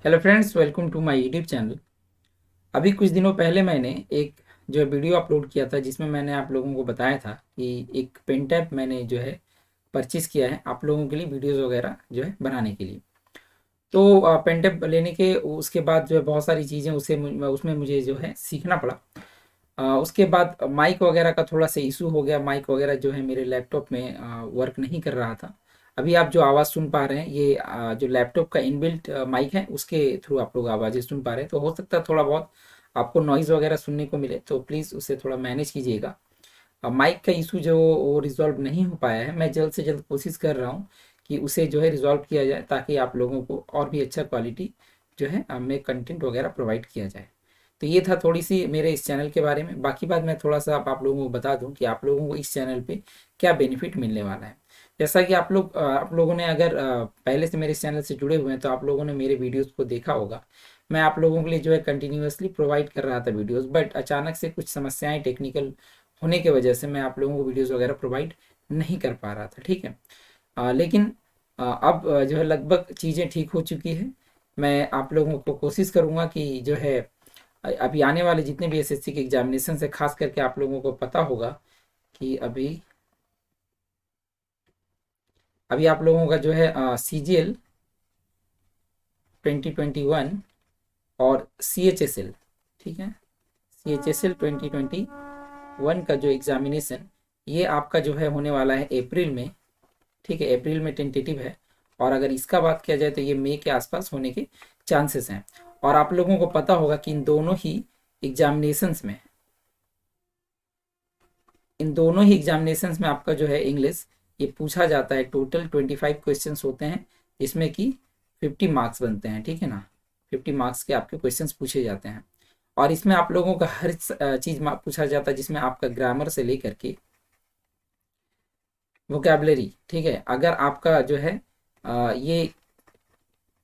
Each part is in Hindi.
Hello friends, welcome to my YouTube channel. अभी कुछ दिनों पहले मैंने एक जो वीडियो अपलोड किया था जिसमें मैंने आप लोगों को बताया था कि एक पेन टैब मैंने जो है परचेज़ किया है आप लोगों के लिए वीडियोस वगैरह जो है बनाने के लिए। तो पेन टैब लेने के उसके बाद जो है बहुत सारी चीज़ें उसमें मुझे जो है सीखना पड़ा। उसके बाद माइक वगैरह का थोड़ा सा इशू हो गया। माइक वगैरह जो है मेरे लैपटॉप में वर्क नहीं कर रहा था। अभी आप जो आवाज़ सुन पा रहे हैं ये जो लैपटॉप का इनबिल्ट माइक है उसके थ्रू आप लोग आवाज़ें सुन पा रहे हैं। तो हो सकता है थोड़ा बहुत आपको नॉइज़ वगैरह सुनने को मिले, तो प्लीज़ उसे थोड़ा मैनेज कीजिएगा। माइक का इशू जो वो रिज़ॉल्व नहीं हो पाया है, मैं जल्द से जल्द कोशिश कर रहा हूँ कि उसे जो है रिज़ॉल्व किया जाए ताकि आप लोगों को और भी अच्छा क्वालिटी जो है में कंटेंट वगैरह प्रोवाइड किया जाए। तो ये था थोड़ी सी मेरे इस चैनल के बारे में। बाकी बात मैं थोड़ा सा आप लोगों को बता दूं कि आप लोगों को इस चैनल पे क्या बेनिफिट मिलने वाला है। जैसा कि आप लोगों ने अगर पहले से मेरे इस चैनल से जुड़े हुए हैं तो आप लोगों ने मेरे वीडियोस को देखा होगा। मैं आप लोगों के लिए जो है कंटिन्यूअसली प्रोवाइड कर रहा था वीडियोस, बट अचानक से कुछ समस्याएं टेक्निकल होने की वजह से मैं आप लोगों को वीडियोस वगैरह प्रोवाइड नहीं कर पा रहा था। ठीक है। लेकिन अब जो है लगभग चीज़ें ठीक हो चुकी है। मैं आप लोगों को कोशिश करूँगा कि जो है अभी आने वाले जितने भी एसएससी के एग्जामिनेशन है, खास करके आप लोगों को पता होगा कि अभी अभी आप लोगों का जो है CGL 2021 और CHSL, ठीक है, CHSL 2021 का जो एग्जामिनेशन ये आपका जो है होने वाला है अप्रैल में। ठीक है, अप्रैल में टेंटेटिव है। और अगर इसका बात किया जाए तो ये मई के आसपास होने के चांसेस हैं। और आप लोगों को पता होगा कि एग्जामिनेशंस में इन दोनों ही एग्जामिनेशंस में आपका जो है इंग्लिश ये पूछा जाता है। टोटल 25 क्वेश्चंस होते हैं जिसमें कि 50 मार्क्स बनते हैं। ठीक है ना, 50 मार्क्स के आपके क्वेश्चंस पूछे जाते हैं। और इसमें आप लोगों का हर चीज़ पूछा जाता है जिसमें आपका ग्रामर से लेकर के वोकेबलरी। ठीक है, अगर आपका जो है ये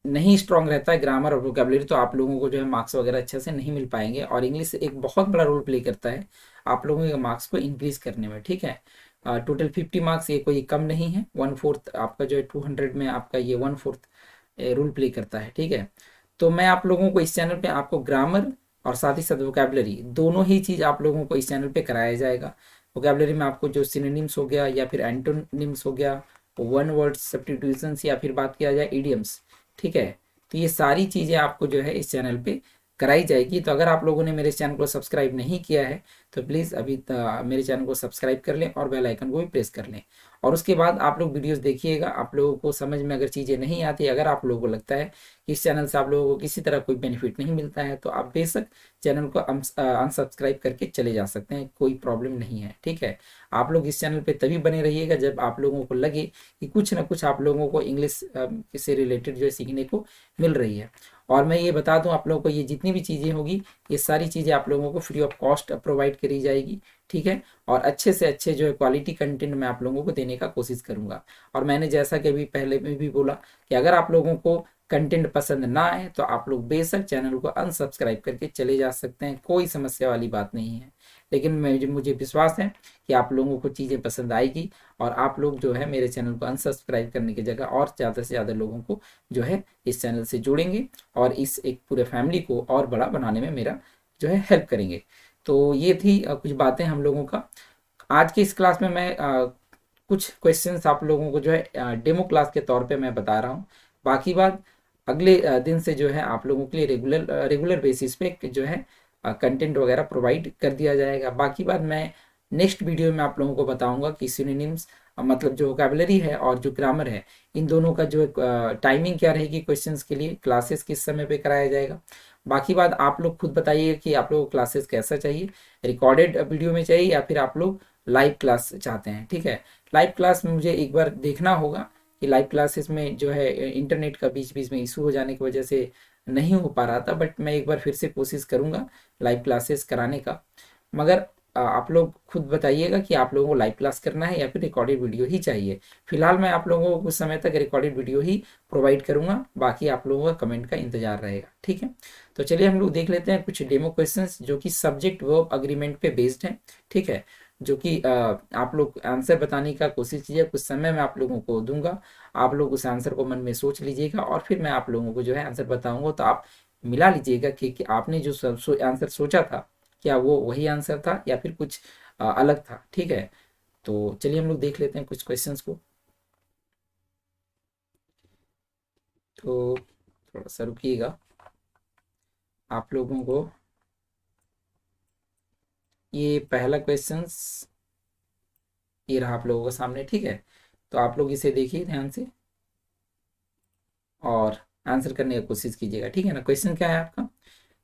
नहीं स्ट्रांग रहता है ग्रामर और वोकेबलरी तो आप लोगों को जो है मार्क्स वगैरह अच्छे से नहीं मिल पाएंगे। और इंग्लिश एक बहुत बड़ा रोल प्ले करता है आप लोगों के मार्क्स को इंक्रीज करने में। ठीक है, टोटल 50 मार्क्स ये कोई कम नहीं है। 1/4 आपका जो है 200 में आपका ये 1/4 रोल प्ले करता है। ठीक है, तो मैं आप लोगों को इस चैनल पे आपको ग्रामर और साथ ही साथ वोकेबलरी दोनों ही चीज़ आप लोगों को इस चैनल पे कराया जाएगा। वोकेबलरी में आपको जो सिनोनिम्स हो गया या फिर एंटोनिम्स हो गया, वन वर्ड सब्स्टिट्यूशंस, या फिर बात किया जाए इडियम्स। ठीक है, तो ये सारी चीज़ें आपको जो है इस चैनल पे कराई जाएगी। तो अगर आप लोगों ने मेरे चैनल को सब्सक्राइब नहीं किया है तो प्लीज़ अभी मेरे चैनल को सब्सक्राइब कर लें और बेल आइकन को भी प्रेस कर लें। और उसके बाद आप लोग वीडियोस देखिएगा। आप लोगों को समझ में अगर चीज़ें नहीं आती, अगर आप लोगों को लगता है कि इस चैनल से आप लोगों को किसी तरह कोई बेनिफिट नहीं मिलता है तो आप बेशक चैनल को अनसब्सक्राइब करके चले जा सकते हैं, कोई प्रॉब्लम नहीं है। ठीक है, आप लोग इस चैनल पे तभी बने रहिएगा जब आप लोगों को लगे कि कुछ ना कुछ आप लोगों को इंग्लिश से रिलेटेड जो है सीखने को मिल रही है। और मैं ये बता दूं आप लोगों को, ये जितनी भी चीज़ें होगी ये सारी चीज़ें आप लोगों को फ्री ऑफ कॉस्ट प्रोवाइड करी जाएगी। ठीक है, और अच्छे से अच्छे जो है क्वालिटी कंटेंट मैं आप लोगों को देने का कोशिश करूंगा। और मैंने जैसा कि अभी पहले में भी बोला कि अगर आप लोगों को कंटेंट पसंद ना आए तो आप लोग बेशक चैनल को अनसब्सक्राइब करके चले जा सकते हैं, कोई समस्या वाली बात नहीं है। लेकिन मुझे विश्वास है कि आप लोगों को चीज़ें पसंद आएगी और आप लोग जो है मेरे चैनल को अनसब्सक्राइब करने की जगह और ज़्यादा से ज़्यादा लोगों को जो है इस चैनल से जोड़ेंगे और इस एक पूरे फैमिली को और बड़ा बनाने में मेरा जो है हेल्प करेंगे। तो ये थी कुछ बातें हम लोगों का। आज की इस क्लास में मैं कुछ क्वेश्चंस आप लोगों को जो है डेमो क्लास के तौर पे मैं बता रहा हूँ। बाकी बात अगले दिन से जो है आप लोगों के लिए रेगुलर बेसिस पे जो है कंटेंट वगैरह प्रोवाइड कर दिया जाएगा। बाकी बात मैं नेक्स्ट वीडियो में आप लोगों को बताऊंगा कि सिनोनिम्स मतलब जो वोकैबुलरी है और जो ग्रामर है इन दोनों का जो टाइमिंग क्या रहेगी, क्वेश्चंस के लिए क्लासेस किस समय पे कराया जाएगा। बाकी बात आप लोग खुद बताइए कि आप लोगों को क्लासेस कैसा चाहिए, रिकॉर्डेड वीडियो में चाहिए या फिर आप लोग लाइव क्लास चाहते हैं। ठीक है, लाइव क्लास में मुझे एक बार देखना होगा कि लाइव क्लासेस में जो है इंटरनेट का बीच बीच में इशू हो जाने की वजह से नहीं हो पा रहा था, बट मैं एक बार फिर से कोशिश करूंगा लाइव क्लासेस कराने का। मगर आप लोग खुद बताइएगा कि आप लोगों को लाइव क्लास करना है या फिर रिकॉर्डेड वीडियो ही चाहिए। फिलहाल मैं आप लोगों को कुछ समय तक रिकॉर्डेड वीडियो ही प्रोवाइड करूंगा, बाकी आप लोगों का कमेंट का इंतजार रहेगा। ठीक है, तो चलिए हम लोग देख लेते हैं कुछ डेमो क्वेश्चंस जो कि सब्जेक्ट वर्ब अग्रीमेंट पे बेस्ड हैं। ठीक है, जो कि आप लोग आंसर बताने का कोशिश कीजिए। कुछ समय मैं आप लोगों को दूंगा, आप लोग उस आंसर को मन में सोच लीजिएगा और फिर मैं आप लोगों को जो है आंसर बताऊंगा। तो आप मिला लीजिएगा कि आपने जो आंसर सोचा था क्या वो वही आंसर था या फिर कुछ अलग था। ठीक है, तो चलिए हम लोग देख लेते हैं कुछ क्वेश्चंस को। तो थोड़ा सा रुकिएगा, आप लोगों को ये पहला क्वेश्चंस ये रहा आप लोगों के सामने। ठीक है, तो आप लोग इसे देखिए ध्यान से और आंसर करने की कोशिश कीजिएगा। ठीक है ना, क्वेश्चन क्या है आपका,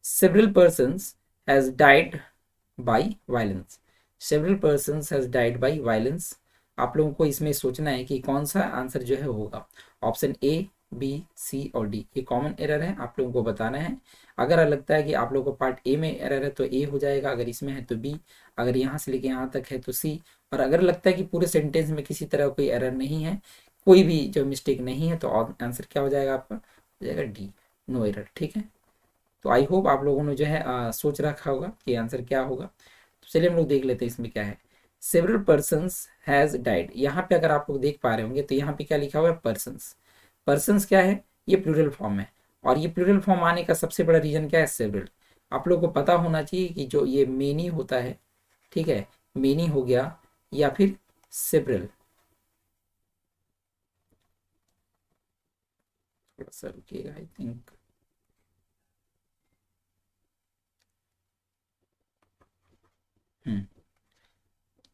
several persons has died by violence. Several persons has died by violence. आप लोगों को इसमें सोचना है कि कौन सा आंसर जो है होगा। ऑप्शन ए, बी, सी और डी ये कॉमन एरर है, आप लोगों को बताना है। अगर लगता है कि आप लोगों को पार्ट ए में एरर है तो ए हो जाएगा, अगर इसमें है तो बी, अगर यहाँ से लेके यहाँ तक है तो सी, और अगर लगता है कि पूरे सेंटेंस में किसी तरह कोई एरर नहीं है, कोई भी जो मिस्टेक नहीं है, तो आंसर क्या हो जाएगा आपका, हो जाएगा डी, नो एरर। ठीक है, तो आई होप आप लोगों ने जो है सोच रखा होगा कि आंसर क्या होगा। तो चलिए हम लोग देख लेते हैं इसमें क्या है। सेवरल पर्सन्स हैज डाइड, यहाँ पे अगर आप लोग देख पा रहे होंगे तो यहाँ पे क्या लिखा हुआ है, पर्सन्स। पर्सन्स क्या है, ये प्लूरल फॉर्म है, और ये प्लूरल फॉर्म आने का सबसे बड़ा रीजन क्या है, सेवरल। आप लोग को पता होना चाहिए कि जो ये मेनी होता है, ठीक है, मेनी हो गया या फिर सेवरल। थोड़ा सा रुकिएगा, आई थिंक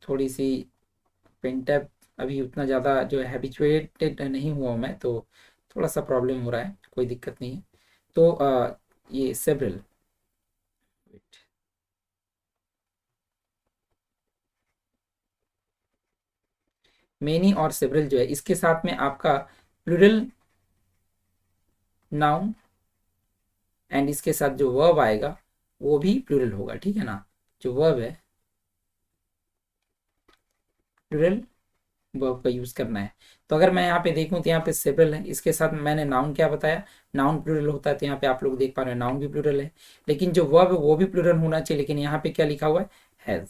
थोड़ी सी पेंटअप, अभी उतना ज़्यादा जो है हैबिचुएटेड नहीं हुआ हूं मैं, तो थोड़ा सा प्रॉब्लम हो रहा है, कोई दिक्कत नहीं है। तो ये सेवरल, मेनी और सेवरल जो है इसके साथ में आपका प्लूरल नाउन एंड इसके साथ जो वर्ब आएगा वो भी प्लूरल होगा। ठीक है ना, जो वर्ब है प्लूरल वर्ब का यूज करना है। तो अगर मैं यहाँ पे देखूँ तो यहाँ पे सेवरल है, इसके साथ मैंने नाउन क्या बताया, नाउन प्लूरल होता है, तो यहाँ पे आप लोग देख पा रहे हैं नाउन भी प्लूरल है। लेकिन जो वर्ब है वो भी प्लूरल होना चाहिए, लेकिन यहाँ पे क्या लिखा हुआ है, हैज।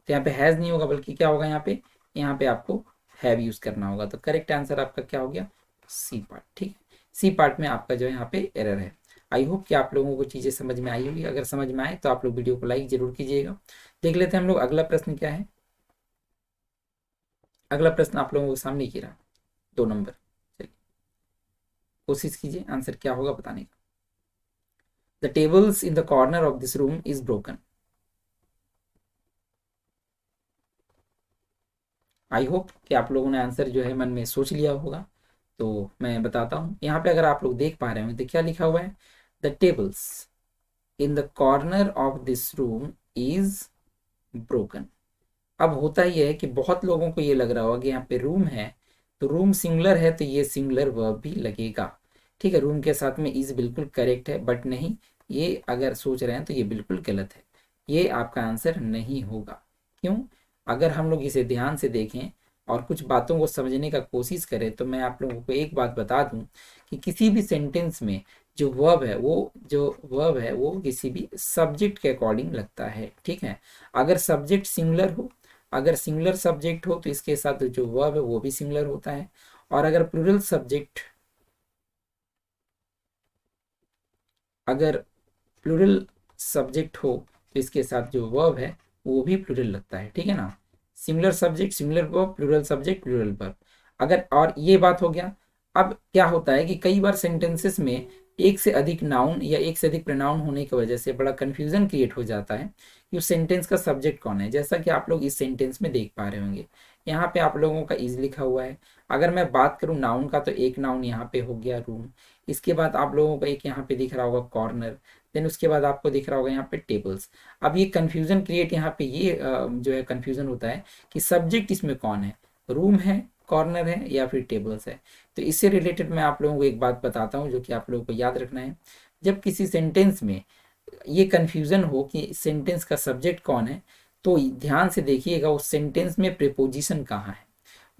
तो यहाँ पे हैज नहीं होगा, बल्कि क्या होगा, यहाँ पे आपको हैव यूज करना होगा। तो करेक्ट आंसर आपका क्या हो गया, सी पार्ट। ठीक है, सी पार्ट में आपका जो है यहाँ पे एरर है। आई होप कि आप लोगों को चीज़ें समझ में आई होगी। अगर समझ में आए तो आप लोग वीडियो को लाइक जरूर कीजिएगा। देख लेते हैं हम लोग अगला प्रश्न क्या है। अगला प्रश्न आप लोगों के सामने ही रहा, 2 नंबर। चलिए कोशिश कीजिए आंसर क्या होगा बताने का। The tables in the corner of this room is broken. I hope कि आप लोगों ने आंसर जो है मन में सोच लिया होगा। तो मैं बताता हूँ, यहाँ पे अगर आप लोग देख पा रहे हो तो क्या लिखा हुआ है, the tables in the corner of this room is broken. अब होता ही है कि बहुत लोगों को ये लग रहा होगा कि यहाँ पे रूम है, तो रूम सिंगुलर है तो ये सिंगुलर वर्ब भी लगेगा। ठीक है, रूम के साथ में इज बिल्कुल करेक्ट है, बट नहीं, ये अगर सोच रहे हैं तो ये बिल्कुल गलत है, ये आपका आंसर नहीं होगा। क्यों, अगर हम लोग इसे ध्यान से देखें और कुछ बातों को समझने का कोशिश करें, तो मैं आप लोगों को एक बात बता दूं कि किसी भी सेंटेंस में जो वर्ब है वो किसी भी सब्जेक्ट के अकॉर्डिंग लगता है। ठीक है, अगर सब्जेक्ट सिंगुलर हो, अगर सिंगुलर सब्जेक्ट हो तो इसके साथ जो वर्ब है वो भी सिंगुलर होता है, और अगर प्लूरल सब्जेक्ट, अगर प्लूरल सब्जेक्ट हो तो इसके साथ जो वर्ब है वो भी प्लूरल लगता है। ठीक है ना, singular subject singular verb, plural subject plural verb. अगर, और ये बात हो गया। अब क्या होता है कि कई बार सेंटेंसेस में एक से अधिक नाउन या एक से अधिक प्रोनाउन होने की वजह से बड़ा कंफ्यूजन क्रिएट हो जाता है कि उस सेंटेंस का सब्जेक्ट कौन है। जैसा कि आप लोग इस सेंटेंस में देख पा रहे होंगे, यहाँ पे आप लोगों का इज लिखा हुआ है। अगर मैं बात करूँ नाउन का, तो एक नाउन यहाँ पे हो गया रूम, इसके बाद आप लोगों को एक यहाँ पे दिख रहा होगा कॉर्नर, देन उसके बाद आपको दिख रहा होगा यहाँ पे टेबल्स। अब ये कंफ्यूजन क्रिएट यहाँ पे ये जो है कंफ्यूजन होता है कि सब्जेक्ट इसमें कौन है, रूम है, कॉर्नर है या फिर टेबल्स है। तो इससे रिलेटेड मैं आप लोगों को एक बात बताता हूँ जो कि आप लोगों को याद रखना है। जब किसी सेंटेंस में ये कंफ्यूजन हो कि सेंटेंस का सब्जेक्ट कौन है, तो ध्यान से देखिएगा उस सेंटेंस में प्रीपोजिशन कहाँ है,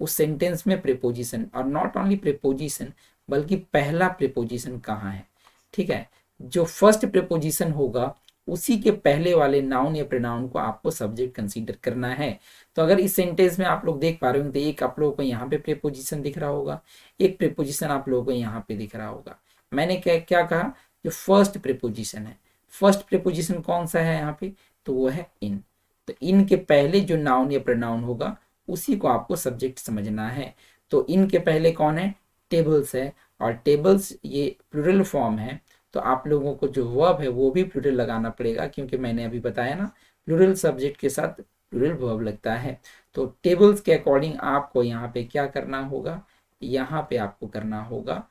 उस सेंटेंस में प्रीपोजिशन, और नॉट ओनली प्रीपोजिशन बल्कि पहला प्रीपोजिशन कहाँ है। ठीक है, जो फर्स्ट प्रीपोजिशन होगा उसी के पहले वाले नाउन या प्रोनाउन को आपको सब्जेक्ट कंसीडर करना है। तो अगर इस सेंटेंस में आप लोग देख पा रहे हो तो एक आप लोगों को यहाँ पे प्रीपोजिशन दिख रहा होगा, एक प्रीपोजिशन आप लोगों को यहाँ पे दिख रहा होगा। मैंने क्या क्या कहा, जो फर्स्ट प्रीपोजिशन है, फर्स्ट प्रीपोजिशन कौन सा है यहाँ पे, तो वो है इन। तो इन के पहले जो नाउन या प्रोनाउन होगा उसी को आपको सब्जेक्ट समझना है। तो इन के पहले कौन है, टेबल्स है, और टेबल्स ये प्लूरल फॉर्म है, तो आप लोगों को जो वर्ब है वो भी प्लूरल लगाना पड़ेगा, क्योंकि मैंने अभी बताया ना प्लूरल सब्जेक्ट के साथ प्लूरल वर्ब लगता है। तो टेबल्स के अकॉर्डिंग आपको यहाँ पे क्या करना होगा, यहाँ पे आपको करना होगा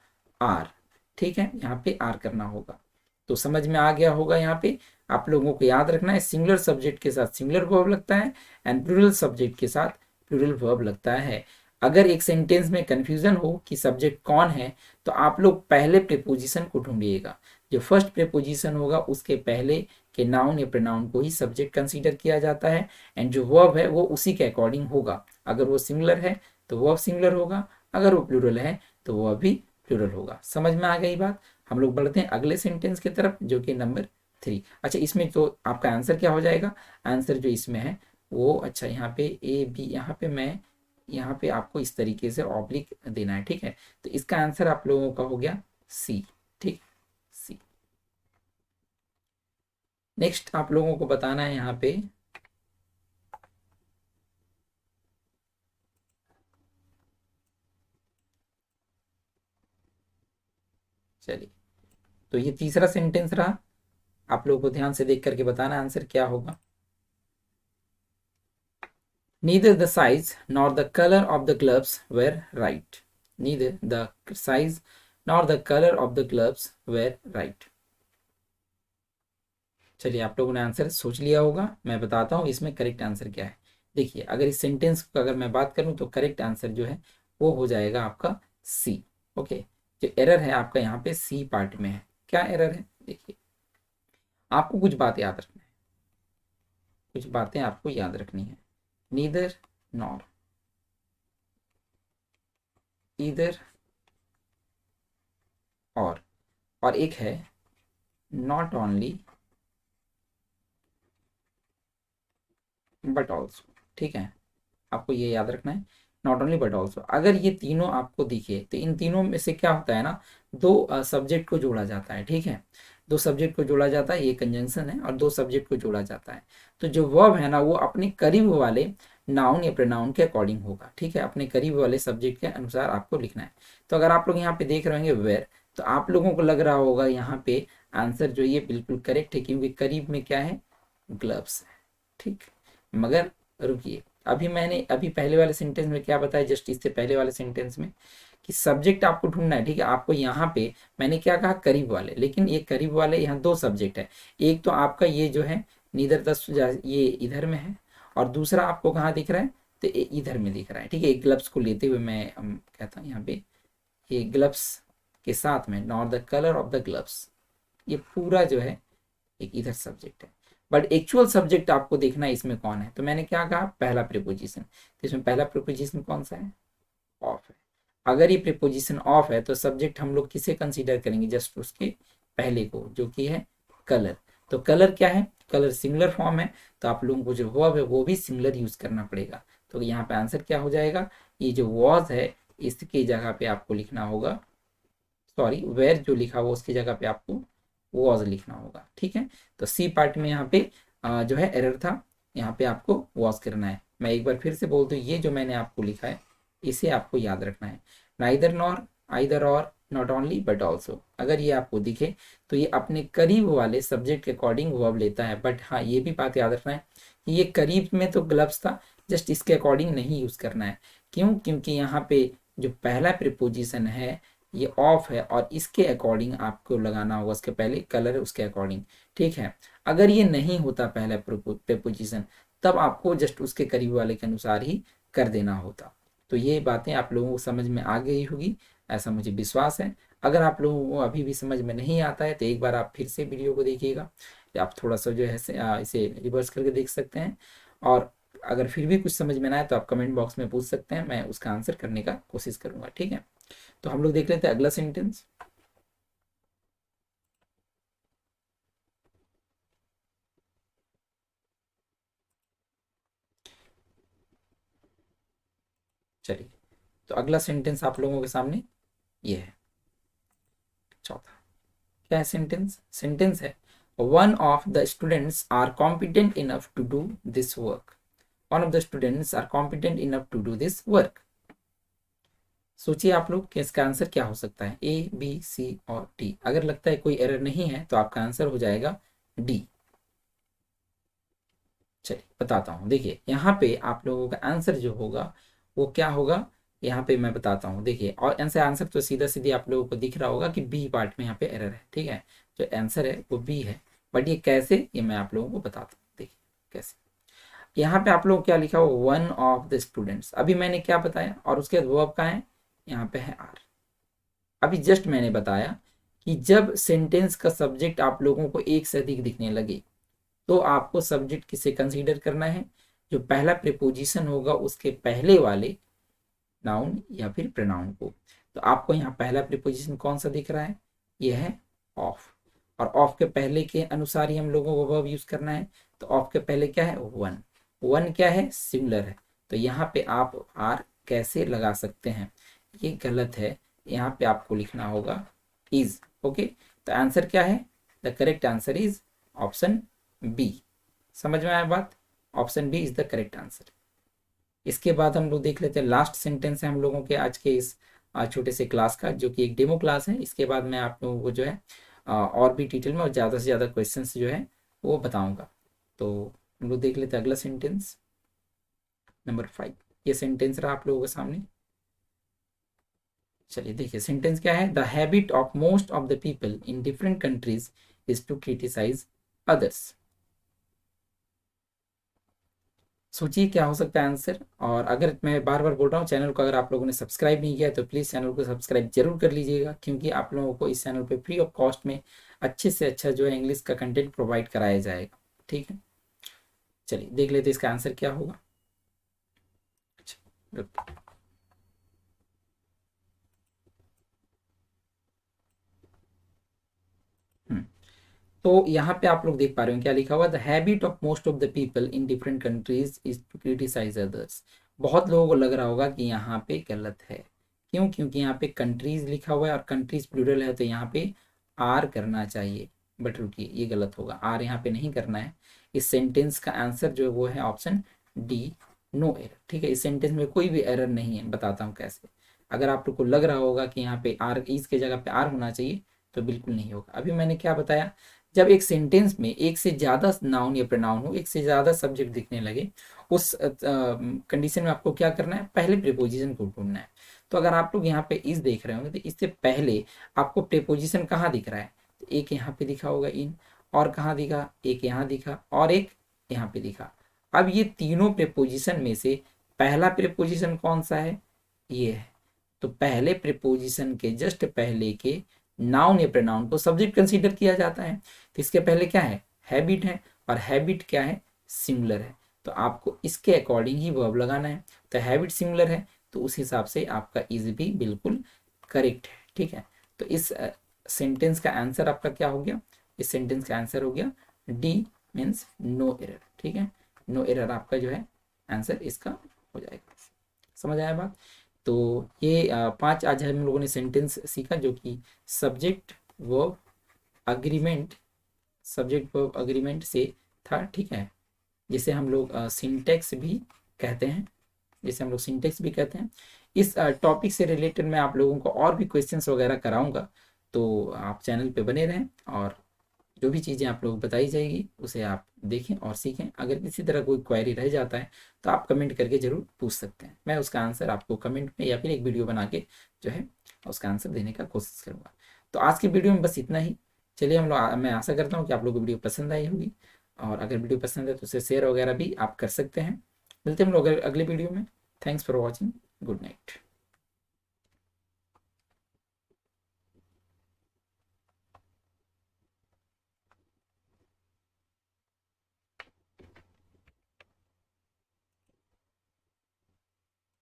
आर, ठीक है, यहाँ पे आर करना होगा। तो समझ में आ गया होगा। यहाँ पे आप लोगों को याद रखना है सिंगुलर सब्जेक्ट के साथ सिंगुलर वर्ब लगता है एंड प्लूरल सब्जेक्ट के साथ प्लूरल वर्ब लगता है। अगर एक सेंटेंस में कंफ्यूजन हो कि सब्जेक्ट कौन है, तो आप लोग पहले प्रीपोजिशन को ढूंढिएगा। जो फर्स्ट प्रीपोजिशन होगा उसके पहले के नाउन या प्रोनाउन को ही सब्जेक्ट कंसीडर किया जाता है, एंड जो वर्ब है वो उसी के अकॉर्डिंग होगा। अगर वो सिंगुलर है तो वर्ब सिंगुलर होगा, अगर वो प्लूरल है तो वह भी प्लूरल होगा। समझ में आ गई बात। हम लोग बढ़ते हैं अगले सेंटेंस की तरफ, जो कि नंबर 3। अच्छा, इसमें तो आपका आंसर क्या हो जाएगा, आंसर जो इसमें है वो, अच्छा यहाँ पे ए बी, यहाँ पे मैं, यहाँ पे आपको इस तरीके से ऑब्लिक देना है, ठीक है। तो इसका आंसर आप लोगों का हो गया सी, ठीक, सी। नेक्स्ट आप लोगों को बताना है यहाँ पे, चलिए, तो ये तीसरा सेंटेंस रहा। आप लोगों को ध्यान से देख करके बताना आंसर क्या होगा। Neither the size nor the color of the gloves were right. Neither the size nor the color of the gloves were right. चलिए, आप लोगों ने आंसर सोच लिया होगा, मैं बताता हूँ इसमें करेक्ट आंसर क्या है। देखिए, अगर इस सेंटेंस को अगर मैं बात करूँ तो करेक्ट आंसर जो है वो हो जाएगा आपका सी। ओके, जो एरर है आपका यहाँ पे सी पार्ट में है। क्या एरर है, देखिए, आपको कुछ बात याद रखना है, कुछ बातें आपको याद रखनी है। नीदर नॉर, ईदर और एक है नॉट ओनली बट ऑल्सो, ठीक है, आपको ये याद रखना है, नॉट ओनली बट ऑल्सो। अगर ये तीनों आपको दिखे तो इन तीनों में से क्या होता है ना, दो सब्जेक्ट को जोड़ा जाता है, ठीक है, दो सब्जेक्ट को जोड़ा जाता है, ये कंजंक्शन है, और दो सब्जेक्ट को जोड़ा जाता है। तो जो वर्ब है ना वो अपने करीब वाले नाउन या प्रोनाउन के अकॉर्डिंग होगा, ठीक है, अपने करीब वाले सब्जेक्ट के अनुसार आपको लिखना है। तो अगर आप लोग यहाँ पे देख रहे होंगे वेयर, तो आप लोगों को लग रहा होगा यहाँ पे आंसर जो ये बिल्कुल करेक्ट है, क्योंकि करीब में क्या है, ग्लव्स है, ठीक। मगर रुकिए, अभी पहले वाले सेंटेंस में क्या बताया, जस्ट इससे पहले वाले सेंटेंस में, कि सब्जेक्ट आपको ढूंढना है, ठीक है। आपको यहाँ पे मैंने क्या कहा, करीब वाले, लेकिन ये करीब वाले यहाँ दो सब्जेक्ट है। एक तो आपका ये जो है नीदर दस, ये इधर में है, और दूसरा आपको कहाँ दिख रहा है, तो ये इधर में दिख रहा है, ठीक है। एक ग्लव्स को लेते हुए मैं कहता हूँ यहाँ पे, ये ग्लव्स के साथ में not the colour of the gloves, ये पूरा जो है एक इधर सब्जेक्ट है। बट एक्चुअल सब्जेक्ट आपको देखना है इसमें कौन है, तो मैंने क्या कहा, पहला प्रीपोजिशन। तो इसमें पहला प्रीपोजिशन कौन सा है, ऑफ है। अगर ये प्रीपोजिशन ऑफ है तो सब्जेक्ट हम लोग किसे कंसीडर करेंगे, जस्ट उसके पहले को, जो कि है कलर। तो कलर क्या है, कलर सिंगुलर फॉर्म है, तो आप लोगों को जो वर्ब है वो भी सिंगुलर यूज करना पड़ेगा। तो यहाँ पे आंसर क्या हो जाएगा, ये जो वॉज है इसकी जगह पे आपको लिखना होगा, सॉरी, वेयर जो लिखा हुआ उसकी जगह पे आपको वॉज लिखना होगा, ठीक है। तो सी पार्ट में यहाँ पे जो है एरर था, यहाँ पे आपको वॉज करना है। मैं एक बार फिर से बोल दूँ, ये जो मैंने आपको लिखा है इसे आपको याद रखना है, नाइदर नॉर, आइदर और, नॉट ओनली बट ऑल्सो। अगर ये आपको दिखे तो ये अपने करीब वाले सब्जेक्ट के अकॉर्डिंग वर्ब लेता है। बट हाँ, ये भी बात याद रखना है कि ये करीब में तो ग्लव्स था, जस्ट इसके अकॉर्डिंग नहीं यूज करना है। क्यों, क्योंकि यहाँ पे जो पहला प्रीपोजिशन है ये ऑफ है, और इसके अकॉर्डिंग आपको लगाना होगा, उसके पहले कलर उसके अकॉर्डिंग, ठीक है। अगर ये नहीं होता पहला प्रीपोजिशन, तब आपको जस्ट उसके करीब वाले के अनुसार ही कर देना होता। तो ये बातें आप लोगों को समझ में आ गई होगी, ऐसा मुझे विश्वास है। अगर आप लोगों को अभी भी समझ में नहीं आता है तो एक बार आप फिर से वीडियो को देखिएगा, या आप थोड़ा सा जो है इसे रिवर्स करके देख सकते हैं। और अगर फिर भी कुछ समझ में ना आए तो आप कमेंट बॉक्स में पूछ सकते हैं, मैं उसका आंसर करने का कोशिश करूंगा, ठीक है। तो हम लोग देख लेते हैं अगला सेंटेंस। चलिए, तो अगला सेंटेंस आप लोगों के सामने ये है, चौथा। क्या है सेंटेंस? सेंटेंस है, one of the students are competent enough to do this work. One of the students are competent enough to do this work. सोचिए आप लोग कि इसका आंसर क्या हो सकता है, ए, बी, सी और डी। अगर लगता है कोई एरर नहीं है तो आपका आंसर हो जाएगा डी। चलिए बताता हूँ, देखिए यहाँ पे आप लोगों का आंसर जो होगा वो क्या होगा, यहाँ पे मैं बताता हूँ। देखिए, और आंसर आंसर तो सीधा सीधी आप लोगों को दिख रहा होगा कि बी पार्ट में यहाँ पे एरर है, ठीक है। जो आंसर है वो बी है, बट ये कैसे, ये मैं आप लोगों को बताता हूँ। देखिए कैसे, यहाँ पे आप लोग क्या लिखा हो, वन ऑफ द स्टूडेंट्स। अभी मैंने क्या बताया, और उसके बाद वर्ब का है, यहाँ पे है आर। अभी जस्ट मैंने बताया कि जब सेंटेंस का सब्जेक्ट आप लोगों को एक से अधिक दिखने लगे तो आपको सब्जेक्ट किसे कंसीडर करना है, जो पहला प्रीपोजिशन होगा उसके पहले वाले नाउन या फिर प्रोनाउन को। तो आपको यहाँ पहला प्रीपोजिशन कौन सा दिख रहा है, ये है ऑफ, और ऑफ के पहले के अनुसार ही हम लोगों को वर्ब यूज करना है। तो ऑफ के पहले क्या है, वन। वन क्या है, सिंगुलर है। तो यहाँ पे आप आर कैसे लगा सकते हैं, ये गलत है। यहाँ पे आपको लिखना होगा इज। ओके, तो आंसर क्या है, the correct answer is option B. समझ में आया बात, option B is the correct answer. इसके बाद हम लोग देख लेते हैं, लास्ट सेंटेंस है हम लोगों के आज के इस छोटे से क्लास का, जो कि एक डेमो क्लास है। इसके बाद मैं आप लोगों को जो है और भी डिटेल में और ज़्यादा से ज़्यादा क्वेश्चंस जो है वो बताऊंगा। तो हम लोग देख लेते हैं अगला सेंटेंस, नंबर 5। ये सेंटेंस रहा आप लोगों के सामने। चलिए देखिए सेंटेंस क्या है, the habit of most of the people in different countries is to criticise others. सोचिए क्या हो सकता है आंसर। और अगर मैं बार बार बोल रहा हूँ, चैनल को अगर आप लोगों ने सब्सक्राइब नहीं किया है तो प्लीज़ चैनल को सब्सक्राइब जरूर कर लीजिएगा, क्योंकि आप लोगों को इस चैनल पे फ्री ऑफ कॉस्ट में अच्छे से अच्छा जो है इंग्लिश का कंटेंट प्रोवाइड कराया जाएगा, ठीक है। चलिए देख लेते इसका आंसर क्या होगा। हम्म, तो यहाँ पे आप लोग देख पा रहे हो क्या लिखा हुआ, the habit of most of the people in different countries is to criticise others. बहुत लोगों को लग रहा होगा कि यहाँ पे गलत है, क्यों, क्योंकि यहाँ पे कंट्रीज लिखा हुआ है और कंट्रीज प्लूरल है, तो यहाँ पे आर करना चाहिए। बट रुकिए, ये गलत होगा, आर यहाँ पे नहीं करना है। इस सेंटेंस का आंसर जो है वो है ऑप्शन डी, नो एरर, ठीक है। इस सेंटेंस में कोई भी एरर नहीं है, बताता हूँ कैसे। अगर आप लोग को लग रहा होगा कि यहाँ पे आर, इस के जगह पे आर होना चाहिए, तो बिल्कुल नहीं होगा। अभी मैंने क्या बताया, जब एक सेंटेंस में एक से ज़्यादा नाउन या प्रोनाउन हो, एक से ज़्यादा सब्जेक्ट दिखने लगे, उस कंडीशन में आपको क्या करना है, पहले प्रीपोजिशन को ढूंढना है। तो अगर आप लोग यहाँ पे इस देख रहे होंगे तो इससे पहले आपको प्रीपोजिशन कहाँ दिख रहा है, तो एक यहाँ पे दिखा होगा इन, और कहाँ दिखा, एक यहाँ दिखा और एक यहाँ पे दिखा। अब ये तीनों प्रीपोजिशन में से पहला प्रीपोजिशन कौन सा है, ये है। तो पहले प्रीपोजिशन के जस्ट पहले के नाउन या प्रोनाउन को सब्जेक्ट कंसीडर किया जाता है। तो इसके पहले क्या है, हैबिट है, और हैबिट क्या है, सिंगुलर है। तो आपको इसके अकॉर्डिंग ही वर्ब लगाना है। तो हैबिट सिंगुलर है, तो उस हिसाब से आपका इज भी बिल्कुल करेक्ट है, ठीक है। तो इस सेंटेंस का आंसर आपका क्या हो गया, इस सेंटेंस का आंसर हो गया डी, मीन्स नो एरर, ठीक है। नो एरर आपका जो है आंसर इसका हो जाएगा। समझ आया बात। तो ये 5 आज हम लोगों ने सेंटेंस सीखा, जो कि subject verb agreement, subject verb agreement से था, ठीक है। जिसे हम लोग सिंटेक्स भी कहते हैं, जिसे हम लोग सिंटेक्स भी कहते हैं। इस टॉपिक से रिलेटेड मैं आप लोगों को और भी क्वेश्चंस वगैरह कराऊंगा, तो आप चैनल पे बने रहें, और जो भी चीज़ें आप लोग बताई जाएगी उसे आप देखें और सीखें। अगर किसी तरह कोई क्वेरी रह जाता है तो आप कमेंट करके ज़रूर पूछ सकते हैं, मैं उसका आंसर आपको कमेंट में या फिर एक वीडियो बना के जो है उसका आंसर देने का कोशिश करूँगा। तो आज की वीडियो में बस इतना ही। चलिए हम लोग, मैं आशा करता हूँ कि आप लोगों को वीडियो पसंद आई होगी, और अगर वीडियो पसंद है तो उसे शेयर वगैरह भी आप कर सकते हैं। मिलते हैं हम लोग अगले वीडियो में। Thanks for watching, good night.